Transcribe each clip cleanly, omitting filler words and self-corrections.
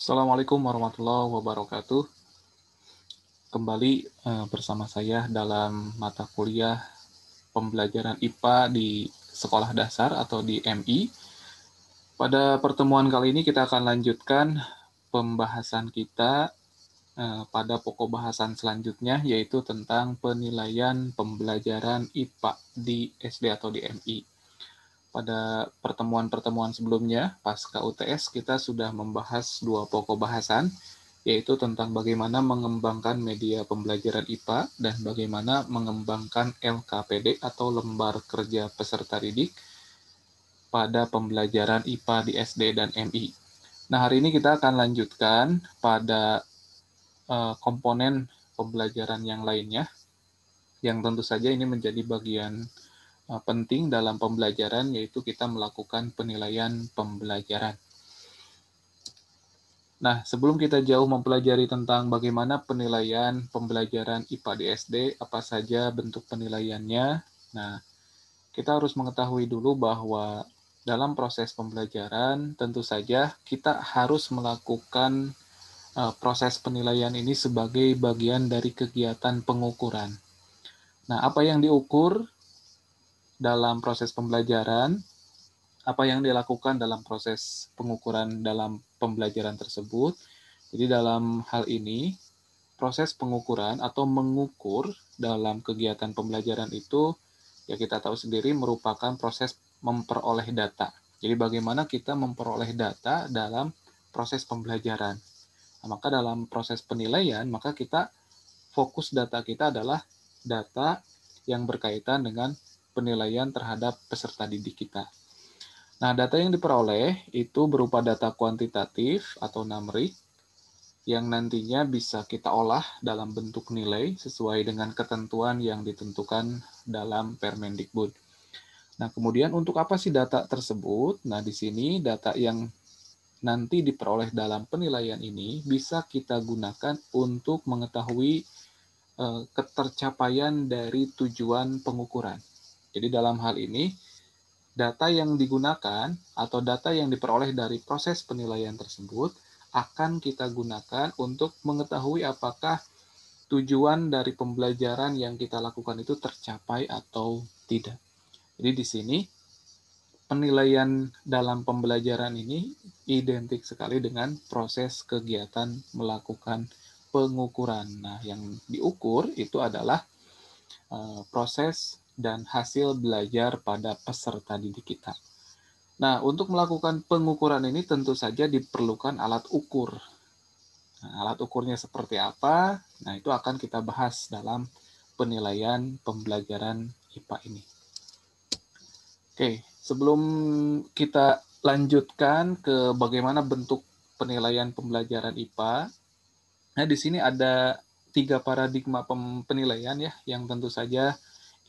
Assalamualaikum warahmatullahi wabarakatuh. Kembali bersama saya dalam mata kuliah pembelajaran IPA di sekolah dasar atau di MI. Pada pertemuan kali ini kita akan lanjutkan pembahasan kita pada pokok bahasan selanjutnya, yaitu tentang penilaian pembelajaran IPA di SD atau di MI. Pada pertemuan-pertemuan sebelumnya, pasca UTS, kita sudah membahas dua pokok bahasan, yaitu tentang bagaimana mengembangkan media pembelajaran IPA dan bagaimana mengembangkan LKPD atau Lembar Kerja Peserta Didik pada pembelajaran IPA di SD dan MI. Nah, hari ini kita akan lanjutkan pada komponen pembelajaran yang lainnya, yang tentu saja ini menjadi bagian penting dalam pembelajaran, yaitu kita melakukan penilaian pembelajaran. Nah, sebelum kita jauh mempelajari tentang bagaimana penilaian pembelajaran IPA di SD, apa saja bentuk penilaiannya, nah, kita harus mengetahui dulu bahwa dalam proses pembelajaran, tentu saja kita harus melakukan proses penilaian ini sebagai bagian dari kegiatan pengukuran. Nah, apa yang diukur dalam proses pembelajaran, apa yang dilakukan dalam proses pengukuran dalam pembelajaran tersebut. Jadi dalam hal ini, proses pengukuran atau mengukur dalam kegiatan pembelajaran itu, ya kita tahu sendiri merupakan proses memperoleh data. Jadi bagaimana kita memperoleh data dalam proses pembelajaran. Nah, maka dalam proses penilaian, maka kita fokus data kita adalah data yang berkaitan dengan penilaian terhadap peserta didik kita. Nah, data yang diperoleh itu berupa data kuantitatif atau numerik yang nantinya bisa kita olah dalam bentuk nilai sesuai dengan ketentuan yang ditentukan dalam Permendikbud. Nah, kemudian untuk apa sih data tersebut? Nah, di sini data yang nanti diperoleh dalam penilaian ini bisa kita gunakan untuk mengetahui ketercapaian dari tujuan pengukuran. Jadi dalam hal ini, data yang digunakan atau data yang diperoleh dari proses penilaian tersebut akan kita gunakan untuk mengetahui apakah tujuan dari pembelajaran yang kita lakukan itu tercapai atau tidak. Jadi di sini penilaian dalam pembelajaran ini identik sekali dengan proses kegiatan melakukan pengukuran. Nah, yang diukur itu adalah proses dan hasil belajar pada peserta didik kita. Nah, untuk melakukan pengukuran ini tentu saja diperlukan alat ukur. Nah, alat ukurnya seperti apa? Nah, itu akan kita bahas dalam penilaian pembelajaran IPA ini. Oke, sebelum kita lanjutkan ke bagaimana bentuk penilaian pembelajaran IPA, nah di sini ada 3 paradigma penilaian ya, yang tentu saja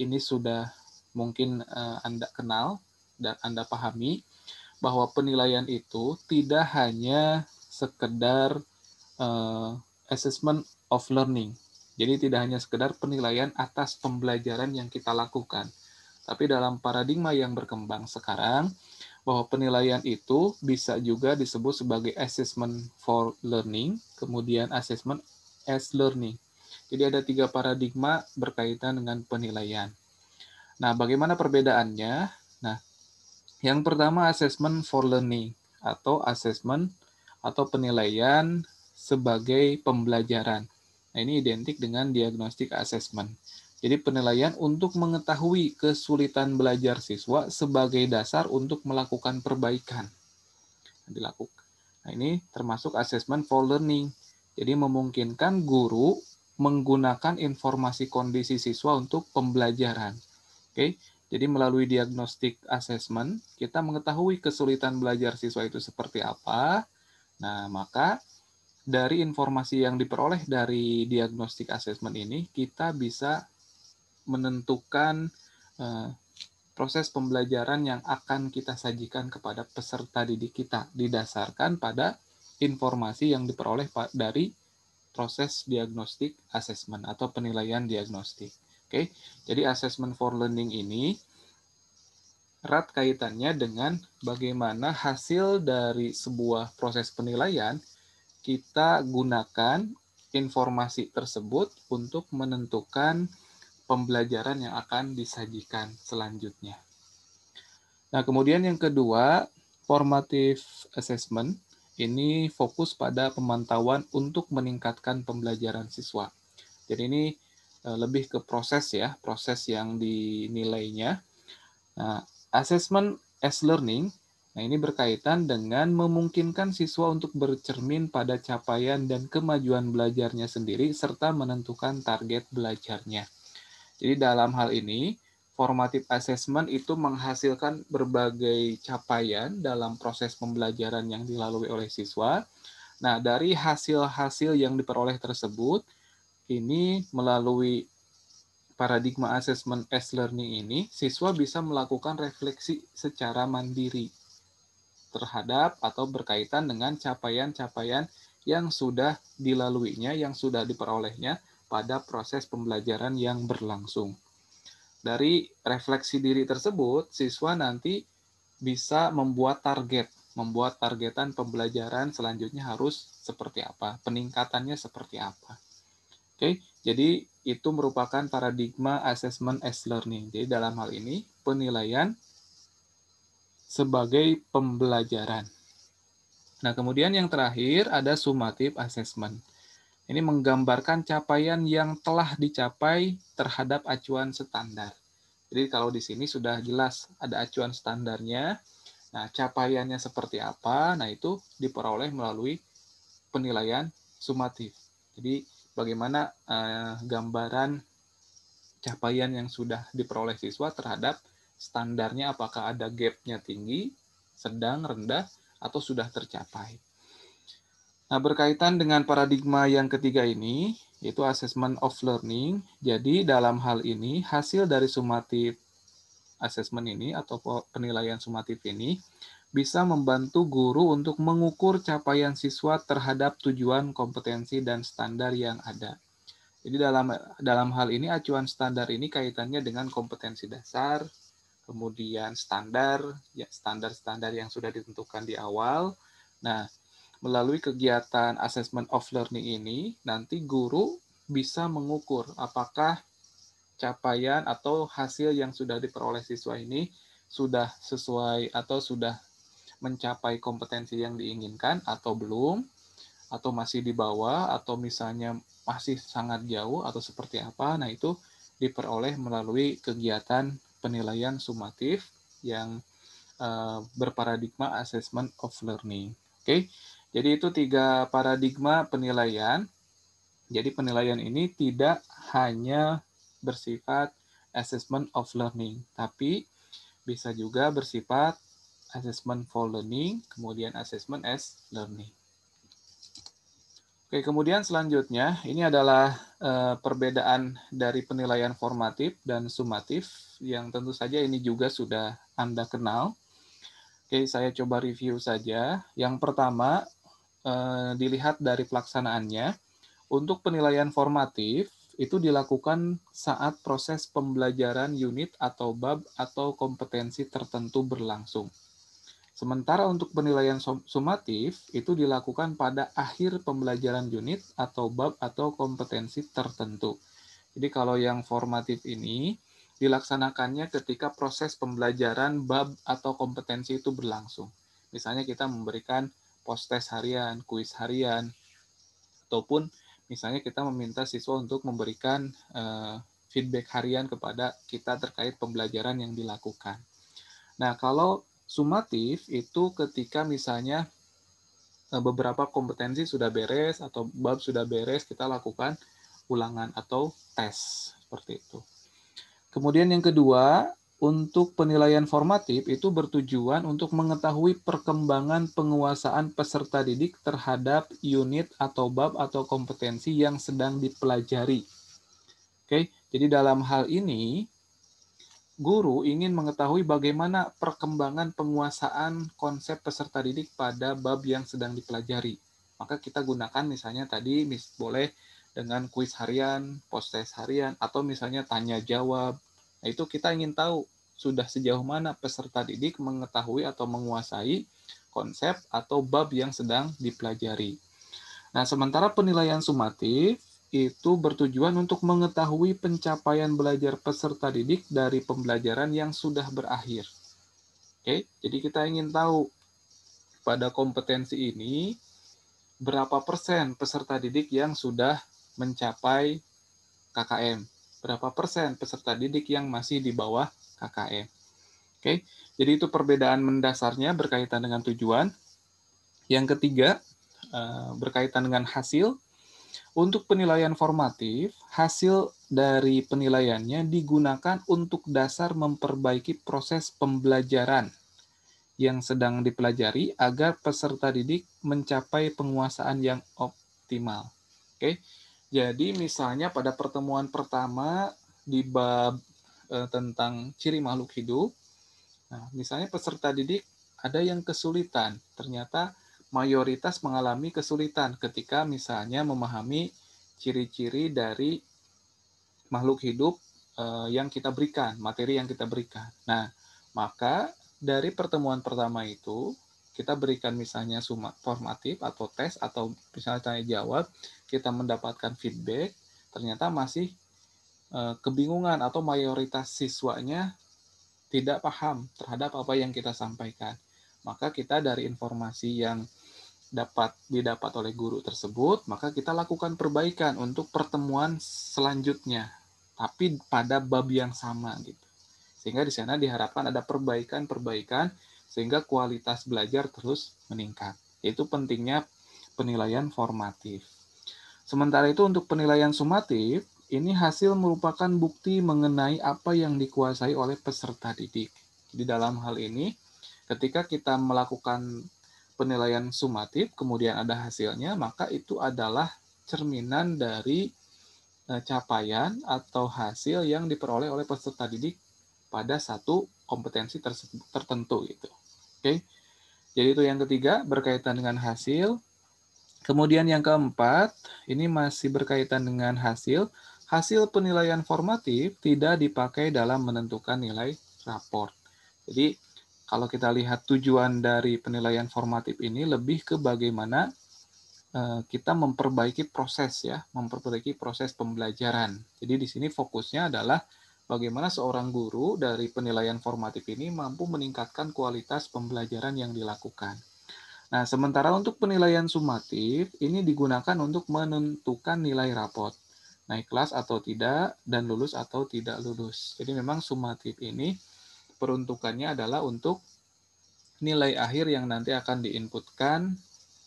ini sudah mungkin Anda kenal dan Anda pahami, bahwa penilaian itu tidak hanya sekedar assessment of learning. Jadi tidak hanya sekedar penilaian atas pembelajaran yang kita lakukan. Tapi dalam paradigma yang berkembang sekarang, bahwa penilaian itu bisa juga disebut sebagai assessment for learning, kemudian assessment as learning. Jadi ada 3 paradigma berkaitan dengan penilaian. Nah, bagaimana perbedaannya? Nah, yang pertama assessment for learning atau assessment atau penilaian sebagai pembelajaran. Nah, ini identik dengan diagnostic assessment. Jadi penilaian untuk mengetahui kesulitan belajar siswa sebagai dasar untuk melakukan perbaikan. Nah, ini termasuk assessment for learning. Jadi memungkinkan guru menggunakan informasi kondisi siswa untuk pembelajaran. Oke, jadi melalui diagnostic assessment, kita mengetahui kesulitan belajar siswa itu seperti apa. Nah, maka dari informasi yang diperoleh dari diagnostic assessment ini, kita bisa menentukan proses pembelajaran yang akan kita sajikan kepada peserta didik kita, didasarkan pada informasi yang diperoleh dari proses diagnostic assessment atau penilaian diagnostik. Oke, jadi assessment for learning ini erat kaitannya dengan bagaimana hasil dari sebuah proses penilaian kita gunakan informasi tersebut untuk menentukan pembelajaran yang akan disajikan selanjutnya. Nah, kemudian yang kedua, formative assessment. Ini fokus pada pemantauan untuk meningkatkan pembelajaran siswa. Jadi ini lebih ke proses ya, proses yang dinilainya. Nah, assessment as learning, nah ini berkaitan dengan memungkinkan siswa untuk bercermin pada capaian dan kemajuan belajarnya sendiri serta menentukan target belajarnya. Jadi dalam hal ini, formative assessment itu menghasilkan berbagai capaian dalam proses pembelajaran yang dilalui oleh siswa. Nah, dari hasil-hasil yang diperoleh tersebut, ini melalui paradigma assessment as learning ini, siswa bisa melakukan refleksi secara mandiri terhadap atau berkaitan dengan capaian-capaian yang sudah dilaluinya, yang sudah diperolehnya pada proses pembelajaran yang berlangsung. Dari refleksi diri tersebut, siswa nanti bisa membuat targetan pembelajaran selanjutnya harus seperti apa, peningkatannya seperti apa. Oke, jadi itu merupakan paradigma assessment as learning. Jadi dalam hal ini penilaian sebagai pembelajaran. Nah, kemudian yang terakhir ada summative assessment. Ini menggambarkan capaian yang telah dicapai terhadap acuan standar. Jadi kalau di sini sudah jelas ada acuan standarnya. Nah, capaiannya seperti apa? Nah, itu diperoleh melalui penilaian sumatif. Jadi bagaimana gambaran capaian yang sudah diperoleh siswa terhadap standarnya, apakah ada gap-nya tinggi, sedang, rendah, atau sudah tercapai. Nah, berkaitan dengan paradigma yang ketiga ini, yaitu assessment of learning. Jadi, dalam hal ini, hasil dari summative assessment ini atau penilaian sumatif ini bisa membantu guru untuk mengukur capaian siswa terhadap tujuan, kompetensi, dan standar yang ada. Jadi dalam hal ini acuan standar ini kaitannya dengan kompetensi dasar, kemudian standar, ya standar-standar yang sudah ditentukan di awal. Nah, melalui kegiatan assessment of learning ini, nanti guru bisa mengukur apakah capaian atau hasil yang sudah diperoleh siswa ini sudah sesuai atau sudah mencapai kompetensi yang diinginkan atau belum, atau masih di bawah, atau misalnya masih sangat jauh, atau seperti apa. Nah, itu diperoleh melalui kegiatan penilaian sumatif yang berparadigma assessment of learning. Oke, jadi itu 3 paradigma penilaian. Jadi penilaian ini tidak hanya bersifat assessment of learning, tapi bisa juga bersifat assessment for learning, kemudian assessment as learning. Oke, kemudian selanjutnya ini adalah perbedaan dari penilaian formatif dan sumatif yang tentu saja ini juga sudah Anda kenal. Oke, saya coba review saja. Yang pertama, dilihat dari pelaksanaannya. Untuk penilaian formatif, itu dilakukan saat proses pembelajaran unit atau bab atau kompetensi tertentu berlangsung. Sementara untuk penilaian sumatif, itu dilakukan pada akhir pembelajaran unit atau bab atau kompetensi tertentu. Jadi kalau yang formatif ini, dilaksanakannya ketika proses pembelajaran bab atau kompetensi itu berlangsung. Misalnya kita memberikan post-test harian, kuis harian, ataupun misalnya kita meminta siswa untuk memberikan feedback harian kepada kita terkait pembelajaran yang dilakukan. Nah, kalau sumatif itu ketika misalnya beberapa kompetensi sudah beres atau bab sudah beres, kita lakukan ulangan atau tes seperti itu. Kemudian yang kedua, untuk penilaian formatif itu bertujuan untuk mengetahui perkembangan penguasaan peserta didik terhadap unit atau bab atau kompetensi yang sedang dipelajari. Oke, jadi dalam hal ini guru ingin mengetahui bagaimana perkembangan penguasaan konsep peserta didik pada bab yang sedang dipelajari. Maka kita gunakan misalnya tadi boleh dengan kuis harian, post-test harian, atau misalnya tanya jawab. Nah, itu kita ingin tahu sudah sejauh mana peserta didik mengetahui atau menguasai konsep atau bab yang sedang dipelajari. Nah, sementara penilaian sumatif itu bertujuan untuk mengetahui pencapaian belajar peserta didik dari pembelajaran yang sudah berakhir. Oke, jadi kita ingin tahu pada kompetensi ini berapa persen peserta didik yang sudah mencapai KKM, berapa persen peserta didik yang masih di bawah KKM. Oke, jadi itu perbedaan mendasarnya berkaitan dengan tujuan. Yang ketiga, berkaitan dengan hasil. Untuk penilaian formatif, hasil dari penilaiannya digunakan untuk dasar memperbaiki proses pembelajaran yang sedang dipelajari agar peserta didik mencapai penguasaan yang optimal. Oke, jadi misalnya pada pertemuan pertama di bab tentang ciri makhluk hidup, nah, misalnya peserta didik ada yang kesulitan, ternyata mayoritas mengalami kesulitan ketika misalnya memahami ciri-ciri dari makhluk hidup yang kita berikan, materi yang kita berikan. Nah, maka dari pertemuan pertama itu, kita berikan misalnya formatif atau tes, atau misalnya tanya jawab, kita mendapatkan feedback, ternyata masih kebingungan atau mayoritas siswanya tidak paham terhadap apa yang kita sampaikan. Maka kita dari informasi yang didapat oleh guru tersebut, maka kita lakukan perbaikan untuk pertemuan selanjutnya, tapi pada bab yang sama gitu. Sehingga di sana diharapkan ada perbaikan-perbaikan sehingga kualitas belajar terus meningkat. Itu pentingnya penilaian formatif. Sementara itu untuk penilaian sumatif, ini hasil merupakan bukti mengenai apa yang dikuasai oleh peserta didik. Jadi dalam hal ini, ketika kita melakukan penilaian sumatif, kemudian ada hasilnya, maka itu adalah cerminan dari capaian atau hasil yang diperoleh oleh peserta didik pada satu kompetensi tertentu gitu. Oke. Jadi itu yang ketiga berkaitan dengan hasil. Kemudian yang keempat, ini masih berkaitan dengan hasil. Hasil penilaian formatif tidak dipakai dalam menentukan nilai raport. Jadi kalau kita lihat tujuan dari penilaian formatif ini lebih ke bagaimana kita memperbaiki proses ya, memperbaiki proses pembelajaran. Jadi di sini fokusnya adalah bagaimana seorang guru dari penilaian formatif ini mampu meningkatkan kualitas pembelajaran yang dilakukan. Nah, sementara untuk penilaian sumatif, ini digunakan untuk menentukan nilai raport. Naik kelas atau tidak, dan lulus atau tidak lulus. Jadi memang sumatif ini peruntukannya adalah untuk nilai akhir yang nanti akan diinputkan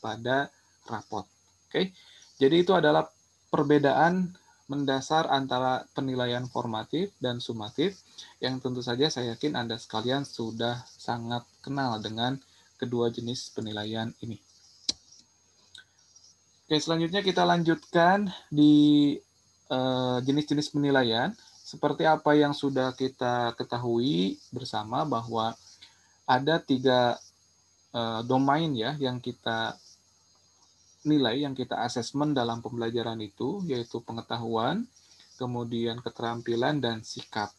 pada raport. Oke, jadi itu adalah perbedaan mendasar antara penilaian formatif dan sumatif yang tentu saja saya yakin Anda sekalian sudah sangat kenal dengan kedua jenis penilaian ini. Oke, selanjutnya kita lanjutkan di jenis-jenis penilaian. Seperti apa yang sudah kita ketahui bersama bahwa ada 3 domain ya yang kita nilai, yang kita asesmen dalam pembelajaran itu, yaitu pengetahuan, kemudian keterampilan, dan sikap.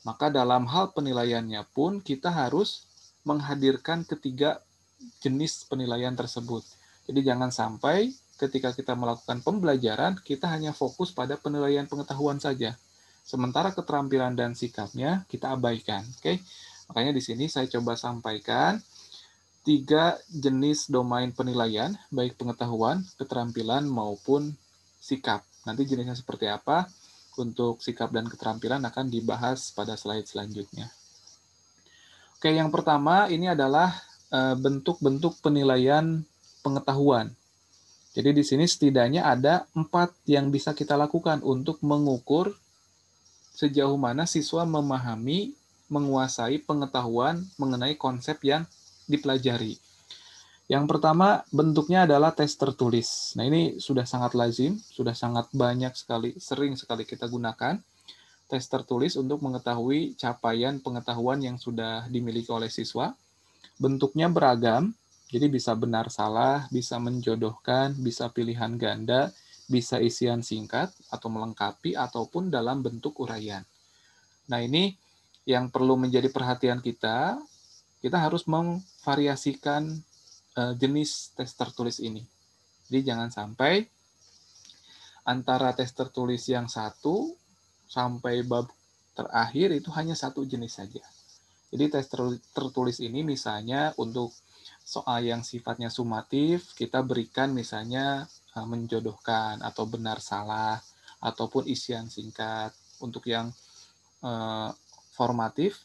Maka dalam hal penilaiannya pun kita harus menghadirkan ketiga jenis penilaian tersebut. Jadi jangan sampai ketika kita melakukan pembelajaran, kita hanya fokus pada penilaian pengetahuan saja. Sementara keterampilan dan sikapnya kita abaikan. Oke? Makanya di sini saya coba sampaikan 3 jenis domain penilaian, baik pengetahuan, keterampilan, maupun sikap. Nanti jenisnya seperti apa, untuk sikap dan keterampilan akan dibahas pada slide selanjutnya. Oke, yang pertama ini adalah bentuk-bentuk penilaian pengetahuan. Jadi di sini setidaknya ada 4 yang bisa kita lakukan untuk mengukur sejauh mana siswa memahami, menguasai pengetahuan mengenai konsep yang dipelajari. Yang pertama bentuknya adalah tes tertulis. Nah ini sudah sangat lazim, sudah sangat banyak sekali, sering sekali kita gunakan. Tes tertulis untuk mengetahui capaian pengetahuan yang sudah dimiliki oleh siswa. Bentuknya beragam, jadi bisa benar salah, bisa menjodohkan, bisa pilihan ganda, bisa isian singkat atau melengkapi, ataupun dalam bentuk uraian. Nah ini yang perlu menjadi perhatian kita harus memvariasikan jenis tes tertulis ini. Jadi jangan sampai antara tes tertulis yang satu sampai bab terakhir itu hanya satu jenis saja. Jadi tes tertulis ini misalnya untuk soal yang sifatnya sumatif, kita berikan misalnya menjodohkan atau benar salah, ataupun isian singkat. Untuk yang formatif,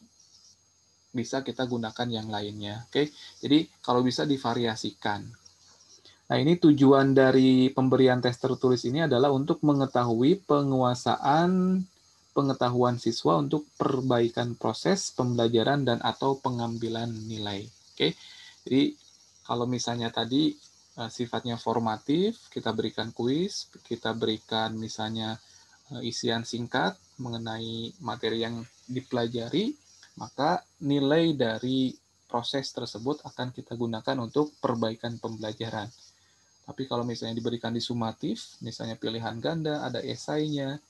bisa kita gunakan yang lainnya. Oke, jadi kalau bisa divariasikan. Nah, ini tujuan dari pemberian tes tertulis ini adalah untuk mengetahui penguasaan pengetahuan siswa untuk perbaikan proses pembelajaran dan atau pengambilan nilai. Oke, jadi kalau misalnya tadi sifatnya formatif, kita berikan kuis, kita berikan misalnya isian singkat mengenai materi yang dipelajari, maka nilai dari proses tersebut akan kita gunakan untuk perbaikan pembelajaran. Tapi kalau misalnya diberikan di sumatif, misalnya pilihan ganda, ada esainya,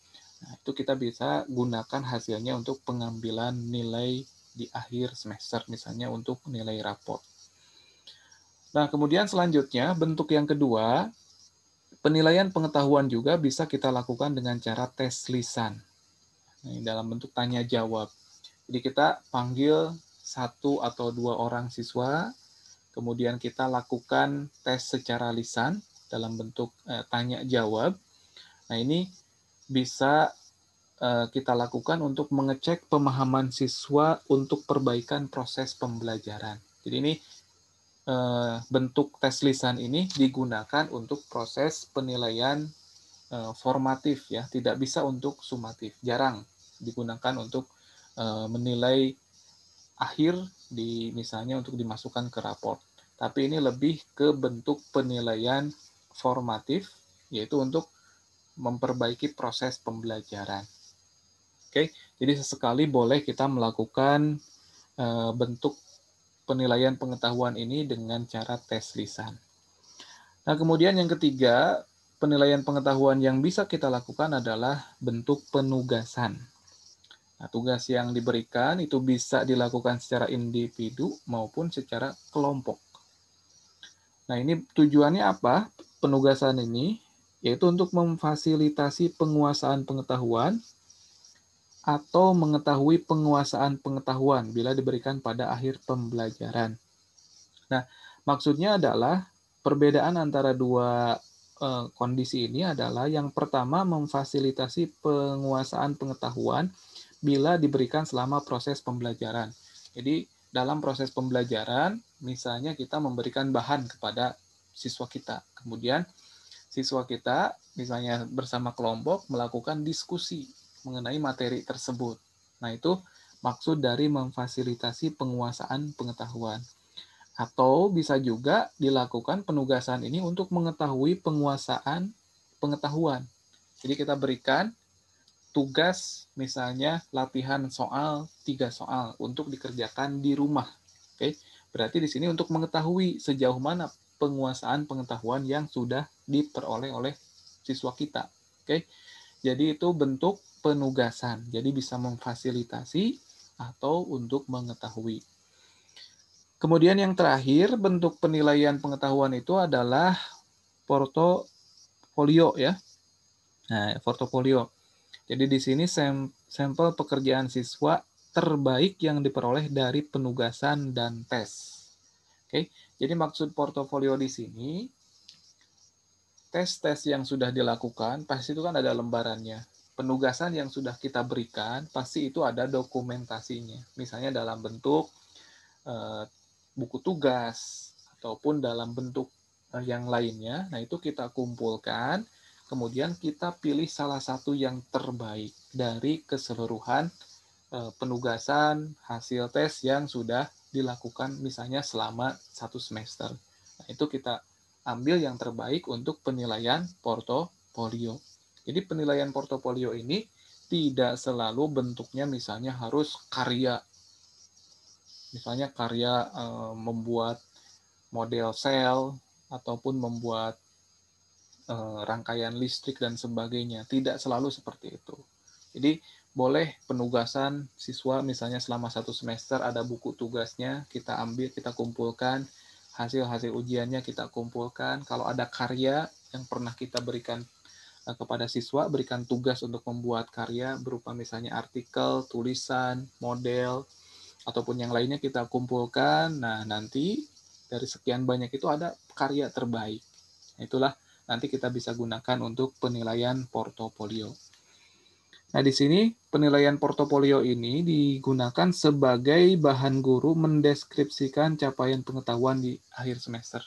nah itu kita bisa gunakan hasilnya untuk pengambilan nilai di akhir semester, misalnya untuk nilai raport. Nah, kemudian selanjutnya, bentuk yang kedua, penilaian pengetahuan juga bisa kita lakukan dengan cara tes lisan. Nah, dalam bentuk tanya jawab. Jadi kita panggil satu atau dua orang siswa, kemudian kita lakukan tes secara lisan dalam bentuk tanya jawab. Nah, ini bisa kita lakukan untuk mengecek pemahaman siswa untuk perbaikan proses pembelajaran. Jadi ini bentuk tes lisan ini digunakan untuk proses penilaian formatif ya, tidak bisa untuk sumatif, jarang digunakan untuk menilai akhir di misalnya untuk dimasukkan ke raport. Tapi ini lebih ke bentuk penilaian formatif, yaitu untuk memperbaiki proses pembelajaran. Oke, jadi sesekali boleh kita melakukan bentuk penilaian pengetahuan ini dengan cara tes lisan. Nah, kemudian yang ketiga, penilaian pengetahuan yang bisa kita lakukan adalah bentuk penugasan. Nah, tugas yang diberikan itu bisa dilakukan secara individu maupun secara kelompok. Nah, ini tujuannya apa? Penugasan ini yaitu untuk memfasilitasi penguasaan pengetahuan atau mengetahui penguasaan pengetahuan bila diberikan pada akhir pembelajaran. Nah, maksudnya adalah perbedaan antara dua kondisi ini adalah yang pertama memfasilitasi penguasaan pengetahuan bila diberikan selama proses pembelajaran. Jadi, dalam proses pembelajaran, misalnya kita memberikan bahan kepada siswa kita. Kemudian, siswa kita misalnya bersama kelompok melakukan diskusi mengenai materi tersebut. Nah, itu maksud dari memfasilitasi penguasaan pengetahuan. Atau bisa juga dilakukan penugasan ini untuk mengetahui penguasaan pengetahuan. Jadi kita berikan tugas misalnya latihan soal 3 soal untuk dikerjakan di rumah. Oke. Berarti di sini untuk mengetahui sejauh mana penguasaan pengetahuan yang sudah diperoleh oleh siswa kita. Oke. Jadi itu bentuk penugasan. Jadi bisa memfasilitasi atau untuk mengetahui. Kemudian yang terakhir, bentuk penilaian pengetahuan itu adalah portofolio ya. Nah, portofolio. Jadi di sini sampel pekerjaan siswa terbaik yang diperoleh dari penugasan dan tes. Oke. Jadi maksud portofolio di sini tes-tes yang sudah dilakukan pasti itu kan ada lembarannya. Penugasan yang sudah kita berikan pasti itu ada dokumentasinya. Misalnya dalam bentuk buku tugas ataupun dalam bentuk yang lainnya. Nah, itu kita kumpulkan, kemudian kita pilih salah satu yang terbaik dari keseluruhan penugasan hasil tes yang sudah dilakukan misalnya selama 1 semester. Nah, itu kita ambil yang terbaik untuk penilaian portofolio. Jadi penilaian portofolio ini tidak selalu bentuknya misalnya harus karya. Misalnya karya membuat model sel ataupun membuat rangkaian listrik dan sebagainya. Tidak selalu seperti itu. Jadi boleh penugasan siswa misalnya selama 1 semester ada buku tugasnya, kita ambil, kita kumpulkan, hasil-hasil ujiannya kita kumpulkan. Kalau ada karya yang pernah kita berikan kepada siswa, berikan tugas untuk membuat karya berupa misalnya artikel, tulisan, model, ataupun yang lainnya kita kumpulkan. Nah, nanti dari sekian banyak itu ada karya terbaik. Itulah nanti kita bisa gunakan untuk penilaian portofolio. Nah, di sini penilaian portofolio ini digunakan sebagai bahan guru mendeskripsikan capaian pengetahuan di akhir semester.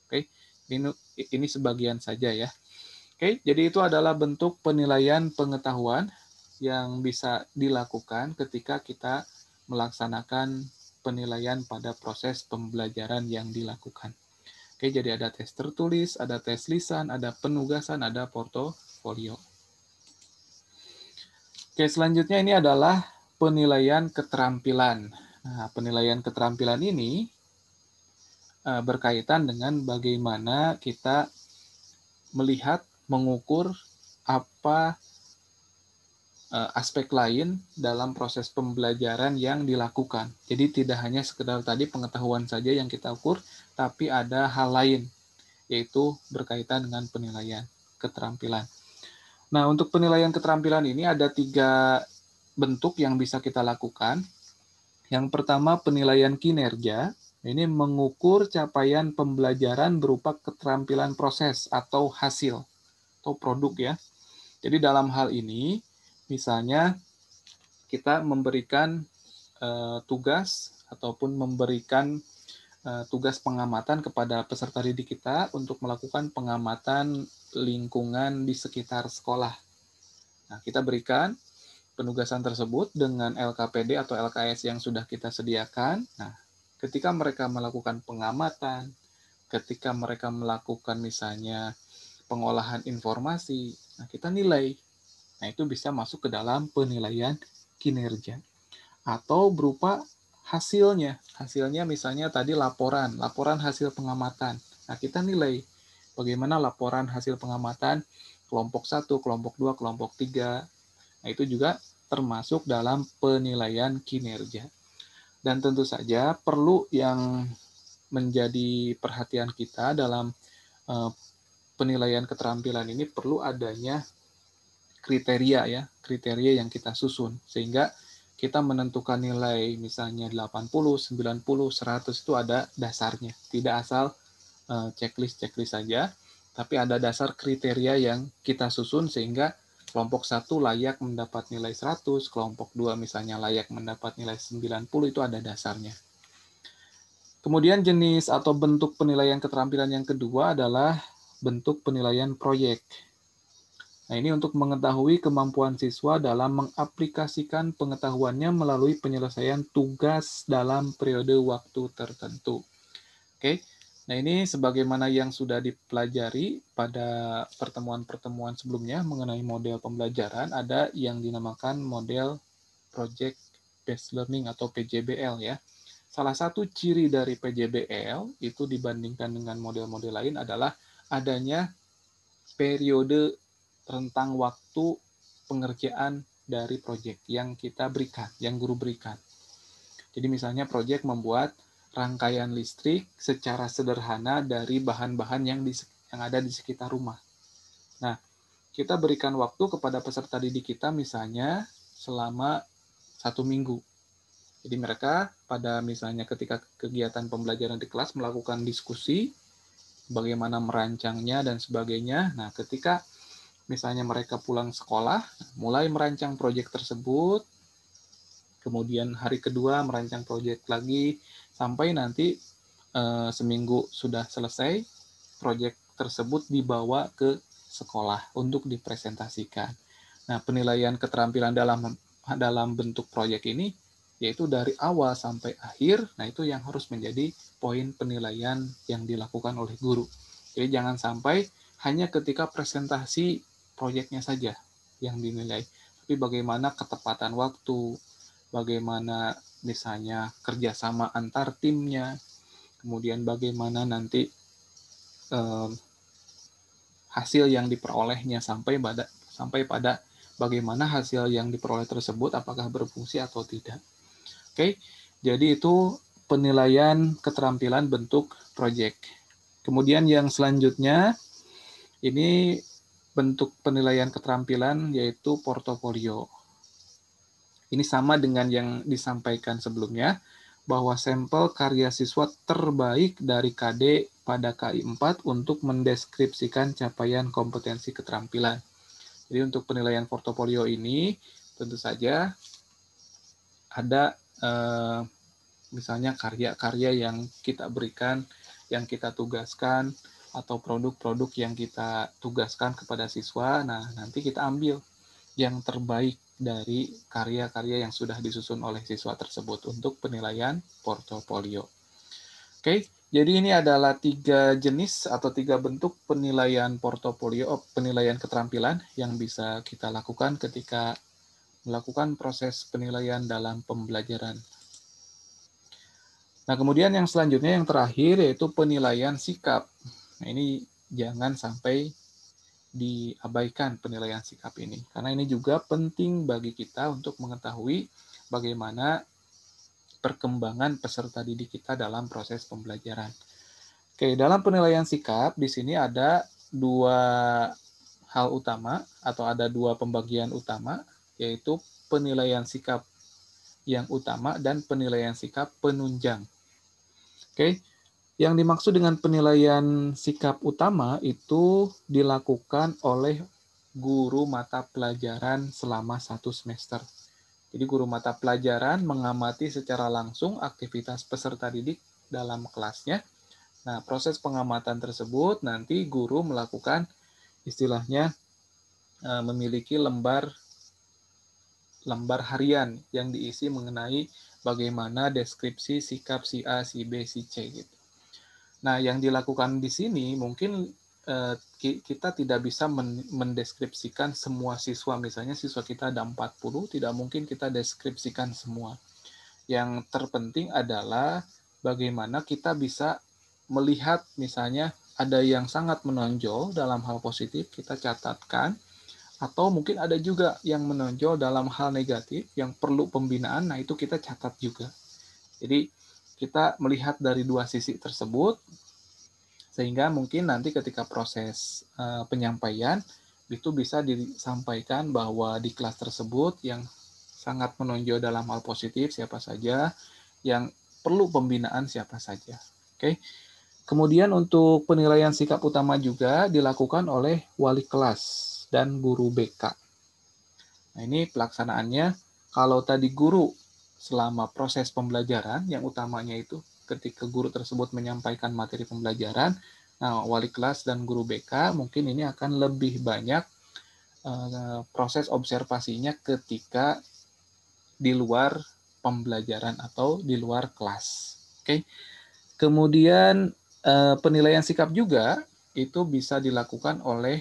Oke, ini sebagian saja ya. Oke, jadi itu adalah bentuk penilaian pengetahuan yang bisa dilakukan ketika kita melaksanakan penilaian pada proses pembelajaran yang dilakukan. Oke, jadi ada tes tertulis, ada tes lisan, ada penugasan, ada portofolio. Oke, selanjutnya ini adalah penilaian keterampilan. Nah, penilaian keterampilan ini berkaitan dengan bagaimana kita melihat, mengukur apa aspek lain dalam proses pembelajaran yang dilakukan. Jadi tidak hanya sekedar tadi pengetahuan saja yang kita ukur, tapi ada hal lain, yaitu berkaitan dengan penilaian keterampilan. Nah, untuk penilaian keterampilan ini ada 3 bentuk yang bisa kita lakukan. Yang pertama, penilaian kinerja. Ini mengukur capaian pembelajaran berupa keterampilan proses atau hasil, atau produk ya. Jadi dalam hal ini, misalnya kita memberikan tugas ataupun memberikan tugas pengamatan kepada peserta didik kita untuk melakukan pengamatan lingkungan di sekitar sekolah. Nah, kita berikan penugasan tersebut dengan LKPD atau LKS yang sudah kita sediakan. Nah, ketika mereka melakukan pengamatan, ketika mereka melakukan misalnya pengolahan informasi, nah kita nilai. Nah, itu bisa masuk ke dalam penilaian kinerja. Atau berupa hasilnya. Hasilnya misalnya tadi laporan hasil pengamatan. Nah, kita nilai bagaimana laporan hasil pengamatan kelompok 1, kelompok 2, kelompok 3. Nah, itu juga termasuk dalam penilaian kinerja. Dan tentu saja perlu yang menjadi perhatian kita dalam penilaian keterampilan ini perlu adanya kriteria ya, kriteria yang kita susun sehingga kita menentukan nilai misalnya 80, 90, 100 itu ada dasarnya. Tidak asal checklist saja, tapi ada dasar kriteria yang kita susun sehingga kelompok 1 layak mendapat nilai 100, kelompok 2 misalnya layak mendapat nilai 90, itu ada dasarnya. Kemudian jenis atau bentuk penilaian keterampilan yang kedua adalah bentuk penilaian proyek. Nah, ini untuk mengetahui kemampuan siswa dalam mengaplikasikan pengetahuannya melalui penyelesaian tugas dalam periode waktu tertentu. Oke, nah ini sebagaimana yang sudah dipelajari pada pertemuan-pertemuan sebelumnya mengenai model pembelajaran, ada yang dinamakan model Project Based Learning atau PJBL ya. Salah satu ciri dari PJBL itu dibandingkan dengan model-model lain adalah adanya periode rentang waktu pengerjaan dari proyek yang kita berikan, yang guru berikan. Jadi misalnya proyek membuat rangkaian listrik secara sederhana dari bahan-bahan yang ada di sekitar rumah. Nah, kita berikan waktu kepada peserta didik kita misalnya selama 1 minggu. Jadi mereka pada misalnya ketika kegiatan pembelajaran di kelas melakukan diskusi, bagaimana merancangnya dan sebagainya. Nah, ketika misalnya mereka pulang sekolah, mulai merancang proyek tersebut, kemudian hari kedua merancang proyek lagi, sampai nanti seminggu sudah selesai, proyek tersebut dibawa ke sekolah untuk dipresentasikan. Nah, penilaian keterampilan dalam bentuk proyek ini, yaitu dari awal sampai akhir, nah itu yang harus menjadi poin penilaian yang dilakukan oleh guru. Jadi jangan sampai hanya ketika presentasi proyeknya saja yang dinilai, tapi bagaimana ketepatan waktu, bagaimana misalnya kerjasama antar timnya, kemudian bagaimana nanti hasil yang diperolehnya sampai pada bagaimana hasil yang diperoleh tersebut apakah berfungsi atau tidak. Oke, jadi itu penilaian keterampilan bentuk proyek. Kemudian yang selanjutnya, ini bentuk penilaian keterampilan yaitu portofolio. Ini sama dengan yang disampaikan sebelumnya, bahwa sampel karya siswa terbaik dari KD pada KI 4 untuk mendeskripsikan capaian kompetensi keterampilan. Jadi untuk penilaian portofolio ini, tentu saja ada misalnya karya-karya yang kita berikan, yang kita tugaskan, atau produk-produk yang kita tugaskan kepada siswa. Nah, nanti kita ambil yang terbaik dari karya-karya yang sudah disusun oleh siswa tersebut untuk penilaian portofolio. Oke, jadi ini adalah 3 jenis atau 3 bentuk penilaian portofolio, penilaian keterampilan yang bisa kita lakukan ketika melakukan proses penilaian dalam pembelajaran. Nah, kemudian yang selanjutnya yang terakhir yaitu penilaian sikap. Nah, ini jangan sampai diabaikan penilaian sikap ini, karena ini juga penting bagi kita untuk mengetahui bagaimana perkembangan peserta didik kita dalam proses pembelajaran. Oke, dalam penilaian sikap di sini ada 2 hal utama atau ada 2 pembagian utama, yaitu penilaian sikap yang utama dan penilaian sikap penunjang. Oke, yang dimaksud dengan penilaian sikap utama itu dilakukan oleh guru mata pelajaran selama 1 semester. Jadi guru mata pelajaran mengamati secara langsung aktivitas peserta didik dalam kelasnya. Nah, proses pengamatan tersebut nanti guru melakukan istilahnya memiliki lembar harian yang diisi mengenai bagaimana deskripsi sikap si A, si B, si C gitu. Nah, yang dilakukan di sini mungkin kita tidak bisa mendeskripsikan semua siswa. Misalnya siswa kita ada 40, tidak mungkin kita deskripsikan semua. Yang terpenting adalah bagaimana kita bisa melihat misalnya ada yang sangat menonjol dalam hal positif, kita catatkan, atau mungkin ada juga yang menonjol dalam hal negatif yang perlu pembinaan, nah itu kita catat juga. Jadi kita melihat dari 2 sisi tersebut, sehingga mungkin nanti ketika proses penyampaian itu bisa disampaikan bahwa di kelas tersebut yang sangat menonjol dalam hal positif siapa saja, yang perlu pembinaan siapa saja. Oke. Kemudian untuk penilaian sikap utama juga dilakukan oleh wali kelas dan guru BK. Nah, ini pelaksanaannya kalau tadi guru selama proses pembelajaran yang utamanya itu ketika guru tersebut menyampaikan materi pembelajaran, nah wali kelas dan guru BK mungkin ini akan lebih banyak proses observasinya ketika di luar pembelajaran atau di luar kelas. Oke. Kemudian penilaian sikap juga itu bisa dilakukan oleh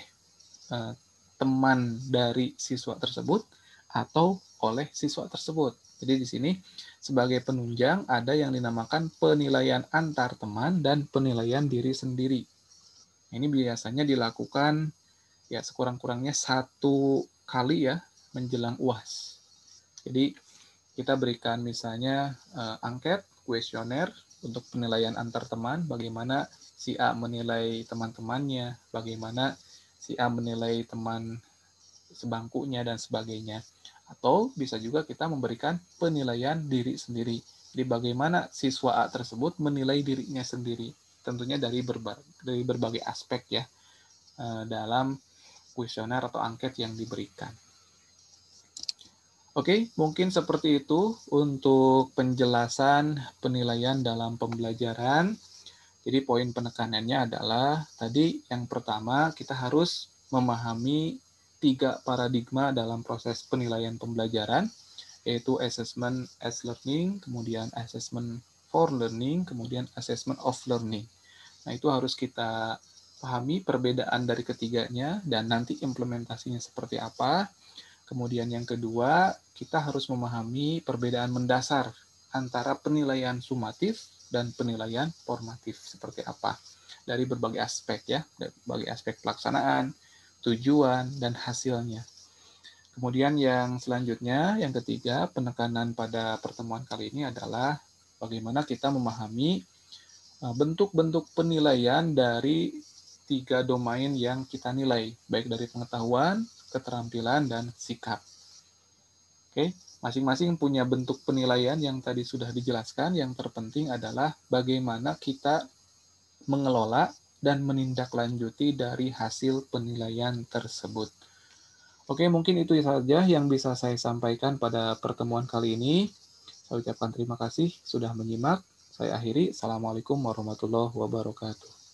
teman dari siswa tersebut atau oleh siswa tersebut. Jadi di sini sebagai penunjang ada yang dinamakan penilaian antar teman dan penilaian diri sendiri. Ini biasanya dilakukan ya sekurang-kurangnya 1 kali ya menjelang UAS. Jadi kita berikan misalnya angket, kuesioner untuk penilaian antar teman, bagaimana si A menilai teman-temannya, bagaimana si A menilai teman sebangkunya dan sebagainya. Atau bisa juga kita memberikan penilaian diri sendiri. Jadi bagaimana siswa A tersebut menilai dirinya sendiri. Tentunya dari berbagai aspek ya dalam kuesioner atau angket yang diberikan. Oke, mungkin seperti itu untuk penjelasan penilaian dalam pembelajaran. Jadi poin penekanannya adalah tadi yang pertama kita harus memahami 3 paradigma dalam proses penilaian pembelajaran, yaitu assessment as learning, kemudian assessment for learning, kemudian assessment of learning. Nah, itu harus kita pahami perbedaan dari ketiganya dan nanti implementasinya seperti apa. Kemudian yang kedua, kita harus memahami perbedaan mendasar antara penilaian sumatif dan penilaian formatif seperti apa dari berbagai aspek ya, dari berbagai aspek pelaksanaan, tujuan, dan hasilnya. Kemudian yang selanjutnya, yang ketiga, penekanan pada pertemuan kali ini adalah bagaimana kita memahami bentuk-bentuk penilaian dari 3 domain yang kita nilai, baik dari pengetahuan, keterampilan, dan sikap. Oke, masing-masing punya bentuk penilaian yang tadi sudah dijelaskan. Yang terpenting adalah bagaimana kita mengelola dan menindaklanjuti dari hasil penilaian tersebut. Oke, mungkin itu saja yang bisa saya sampaikan pada pertemuan kali ini. Saya ucapkan terima kasih sudah menyimak. Saya akhiri. Assalamualaikum warahmatullahi wabarakatuh.